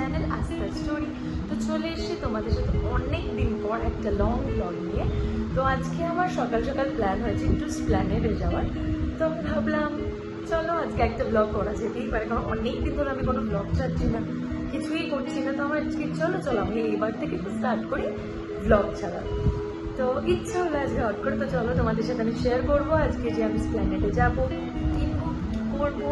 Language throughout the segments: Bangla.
চ্যানেল আস্থা স্টোরি। তো চলে এসেছি তোমাদের সাথে অনেক দিন পর একটা লং ব্লগ নিয়ে। তো আজকে আমার সকাল সকাল প্ল্যান হয়েছে একটু স্প্ল্যানেডে যাওয়ার। তো আমি ভাবলাম চলো আজকে একটা ব্লগ করা যেতেই পারে, কারণ অনেক দিন ধরে আমি কোনো ব্লগ ছাড়ছি না, কিছুই করছি না। তো আমার আজকে চলো আমি এবার থেকে একটু স্টার্ট করি ব্লগ ছাড়া। তো ইচ্ছা হলো আজকে হট করে, তো চলো তোমাদের সাথে আমি শেয়ার করবো আজকে যে আমি স্প্ল্যানেডে যাবো, কিনবো, কী করবো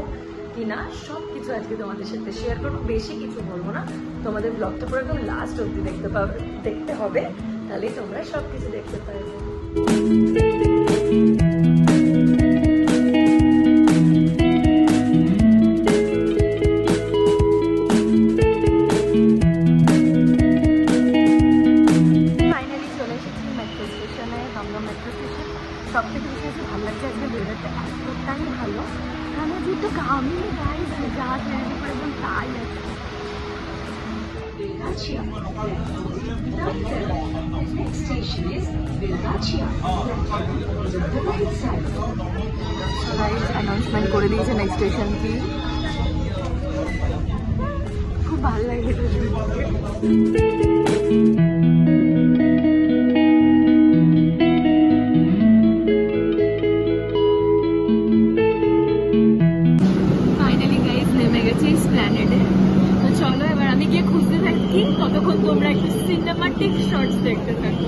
কিনা সব কিছু আজকে তোমাদের সাথে শেয়ার করবো। বেশি কিছু বলবো না, তোমাদের ব্লগটা পুরো একদম লাস্ট অবধি দেখতে হবে, তাহলেই তোমরা সব কিছু দেখতে পারবে। ফাইনালি চলে এসেছি মেট্রো স্টেশনে, দমদম মেট্রো স্টেশন। সব থেকে বেশি ভালো লাগছে আজকে ওয়েদারটা এতটাই ভালো, মানে যেহেতু আমি গাইজ যা ট্রেনে করে একদম তাই আছে। অ্যানাউন্সমেন্ট করে দিয়েছে নেক্সট স্টেশন কি, খুব ভালো লাগে এটা শুনতে। ফাইনালি গাইজ নেমে গেছি স্প্ল্যানেডে। তো চলো এবার আমি গিয়ে খুঁজতে থাকি, ততক্ষণ তোমরা একটু সিনেমাটিক শর্টস দেখতে থাকো।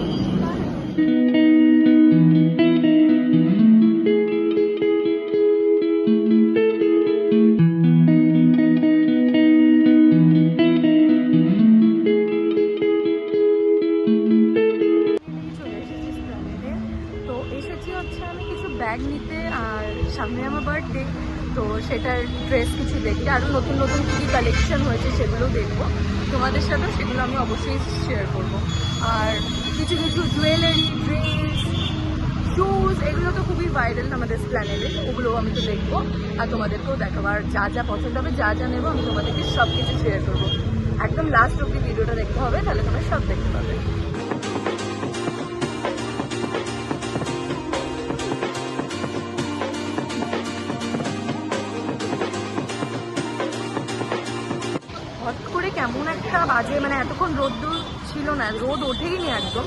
তো এসেছি হচ্ছে আমি কিছু ব্যাগ নিতে, আর সামনে আমার বার্থডে, তো সেটার ড্রেস কিছু দেখতে, আরও নতুন নতুন কী কী কালেকশন হয়েছে সেগুলোও দেখবো তোমাদের সাথেও, সেগুলো আমি অবশ্যই শেয়ার করব। আর কিছু কিছু জুয়েলারি, ড্রেস, শুজ, এগুলো তো খুবই ভাইরাল আমাদের স্প্ল্যানেডে, ওগুলোও আমি তো দেখবো আর তোমাদেরকেও দেখাবো। আর যা যা পছন্দ হবে, যা যা নেবো, আমি তোমাদেরকে সব কিছু শেয়ার করবো। একদম লাস্ট অব্দি ভিডিওটা দেখতে হবে, তাহলে তোমরা সব দেখতে পাবে। হট করে কেমন একটা বাজে, মানে এতক্ষণ রোদ্দুর ছিল না, রোদ ওঠেইনি, একদম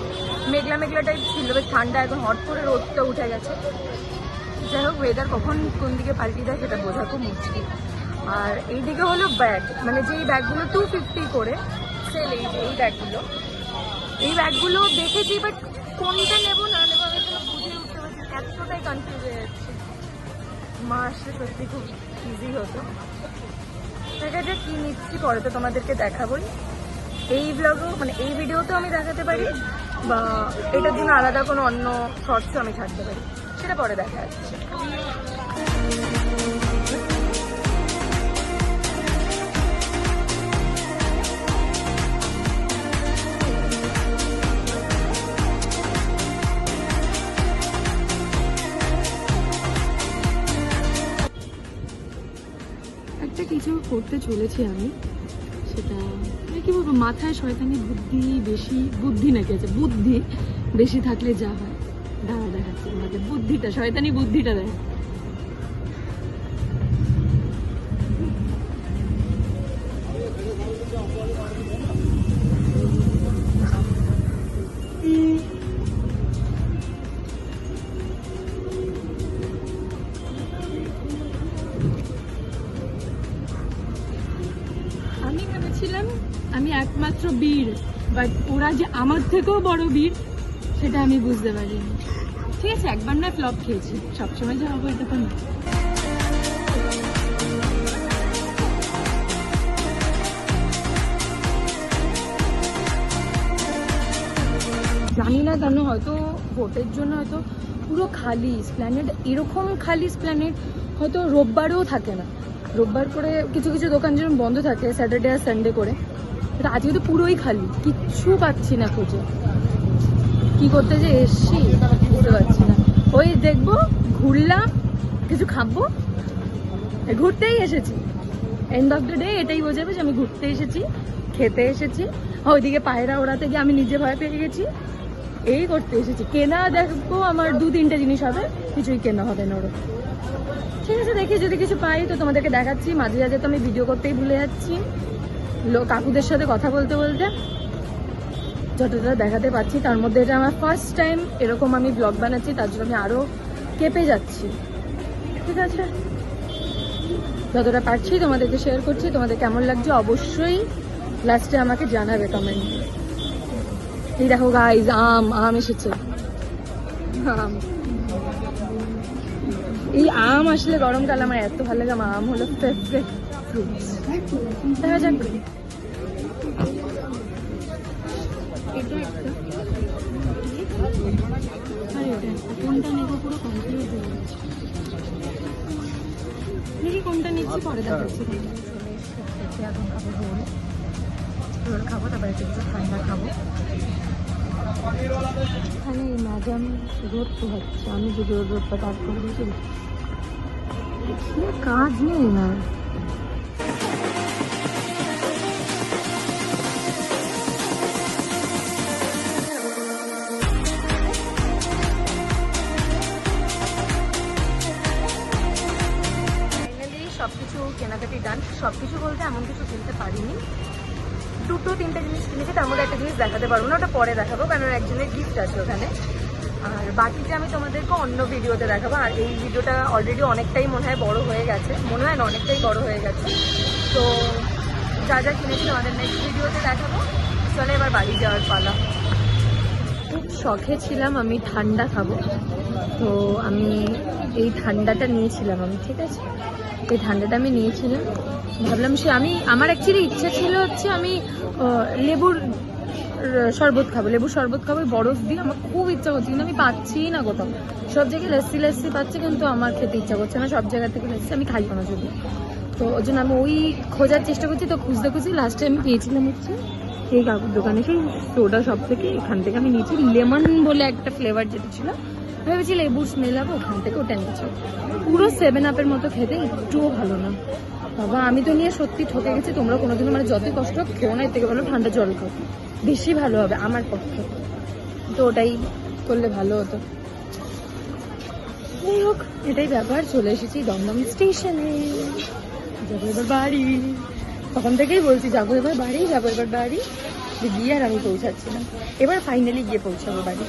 মেঘলা মেঘলা টাইপ ছিল, বেশ ঠান্ডা, এখন হট করে রোদটা উঠে গেছে। যাই হোক, ওয়েদার কখন কোন দিকে পাল্টে যায় সেটা বোঝা খুব মুশকিল। আর এইদিকে হলো ব্যাগ, মানে যেই ব্যাগগুলো 250 করে সেল, এই ব্যাগগুলো দেখেছি, বাট কোনটা নেবো না নেবো আমি কোনো বুঝে উঠতে পারছি, এতটাই কনফিউজ হয়ে যাচ্ছে। মা আসলে সত্যি খুব ইজি হতো। ঠিক আছে, কী নিচ্ছি পরে তো তোমাদেরকে দেখাবোই, এই ব্লগও মানে এই ভিডিওতেও আমি দেখাতে পারি, বা এটার জন্য আলাদা কোনো অন্য শর্টসও আমি ছাড়তে পারি, সেটা পরে দেখা যাচ্ছে। একটা কিছু করতে চলেছি আমি, সেটা কি বলবো, মাথায় শয়তানি বুদ্ধি নাকি আছে, বুদ্ধি বেশি থাকলে যা হয়, দেখাচ্ছে আমাদের বুদ্ধিটা, শয়তানি বুদ্ধিটা দেখা। আমি ভেবেছিলাম আমি একমাত্র বীর, বাট ওরা যে আমার থেকেও বড় বীর সেটা আমি বুঝতে পারিনি। ঠিক আছে, একবার না ফ্লপ খেয়েছি, সবসময় যা হবো এটা তো না। জানি না কেন, হয়তো ভোটের জন্য হয়তো পুরো খালি স্প্ল্যানেড, এরকম খালি স্প্ল্যানেড হয়তো রোববারেও থাকে না। রোববার করে কিছু কিছু দোকান যেরকম বন্ধ থাকে, স্যাটারডে আর সানডে করে, এটা আজকে তো পুরোই খালি, কিচ্ছু পাচ্ছি না খুঁজে। কি করতে যে এসছি বুঝতে পারছি না। ওই দেখবো, ঘুরলাম, কিছু খাবো, ঘুরতেই এসেছি, এন্ড অফ দ্য ডে এটাই বোঝাবে যে আমি ঘুরতে এসেছি, খেতে এসেছি। ওইদিকে পায়রা ওড়াতে গিয়ে আমি নিজে ভয় পেয়ে গেছি, এই করতে এসেছি। কেনা দেখবো আমার 2-3টে জিনিস হবে, কিছুই কেনা হবে না ওরকম। ঠিক আছে, দেখি যদি কিছু পাই তো তোমাদেরকে দেখাচ্ছি। মাঝে মাঝে তো আমি ভিডিও করতেই ভুলে যাচ্ছি, কাকুদের সাথে কথা বলতে বলতে যতটা দেখাতে পারছি, তার মধ্যে এটা আমার ফার্স্ট টাইম এরকম আমি ব্লগ বানাচ্ছি, তার জন্য আমি আরও কেঁপে যাচ্ছি। ঠিক আছে, যতটা পারছি তোমাদেরকে শেয়ার করছি। তোমাদের কেমন লাগছে অবশ্যই লাস্টে আমাকে জানাবে কমেন্ট। এই দেখো গাইজ, আম এসেছে। আম, এই আম আসলে গরমকাল আমার এত ভালো লাগে। আমার আম হলো ফেভারিট ফ্রুটস। দেখা যাক। এটা একটা, আর এটা একটা, কোনটা নেবো পুরো কমপ্লিট হয়ে গেছে। দেখি কোনটা নিচ্ছি, পরে দেখাচ্ছি। এখন খাবো রোল খাবো, তারপরে একটু ঠান্ডা খাবো। এখানে এই ম্যাডাম রোদ পোহাচ্ছে, আমি যদি ওর রোদটা পার করে দিয়েছি, কাজ নেই না। সবকিছু কেনাকাটি ডান। সবকিছু বলতে এমন কিছু কিনতে পারিনি, 2-3টে জিনিস কিনেছি, তার মধ্যে একটা জিনিস দেখাতে পারবো না, ওটা পরে দেখাবো কারণ একজনের গিফট আছে ওখানে। আর বাকিটা আমি তোমাদেরকে অন্য ভিডিওতে দেখাবো। আর এই ভিডিওটা অলরেডি অনেকটাই মনে হয় বড় হয়ে গেছে, মনে হয় না অনেকটাই বড় হয়ে গেছে। তো যা যা কিনেছি আমাদের নেক্সট ভিডিওতে দেখাবো। চলে এবার বাড়ি যাওয়ার পালা। খুব শখে ছিলাম আমি ঠান্ডা খাবো, তো আমি এই ঠান্ডাটা নিয়েছিলাম আমি। ঠিক আছে, এই ঠান্ডাটা আমি নিয়েছিলাম, ভাবলাম আমার অ্যাকচুয়ালি ইচ্ছা ছিল হচ্ছে আমি লেবুর শরবত খাবো, লেবুর শরবত খাবো বরফ দিয়ে। আমার খুব ইচ্ছা করছে, কিন্তু আমি পাচ্ছি না কোথাও। সব জায়গায় লস্যি পাচ্ছি, কিন্তু আমার খেতে ইচ্ছা করছে না সব জায়গা থেকে লস্যি। আমি খাইও না যদি, তো ওই জন্য আমি ওই খোঁজার চেষ্টা করছি। তো খুঁজতে লাস্টে আমি পেয়েছিলাম হচ্ছে এই কাকুর দোকানে, সেই সোডা সব থেকে এখান থেকে আমি নিয়েছি লেমন বলে একটা ফ্লেভার যেটা ছিল। ভেবেছি লেবুর স্মেল হবে, ওখান থেকে ওটা নিয়েছি। পুরো 7-Up-এর মতো খেতে, একটুও ভালো না বাবা। আমি তো নিয়ে সত্যি ঠকে গেছি। তোমরা কোনোদিনও মানে যতই কষ্ট হোক খেও না, এর থেকে ভালো ঠান্ডা জল খাও, বেশি ভালো হবে আমার পক্ষে। তো ওটাই করলে ভালো হতো। যাই হোক, এটাই ব্যাপার। চলে এসেছি দমদম স্টেশনে, যাবো এবার বাড়ি। তখন থেকেই বলছি যাবো এবার বাড়ি, যাবো এবার বাড়ি, গিয়ে আর আমি পৌঁছাচ্ছিলাম। এবার ফাইনালি গিয়ে পৌঁছাবো বাড়ি।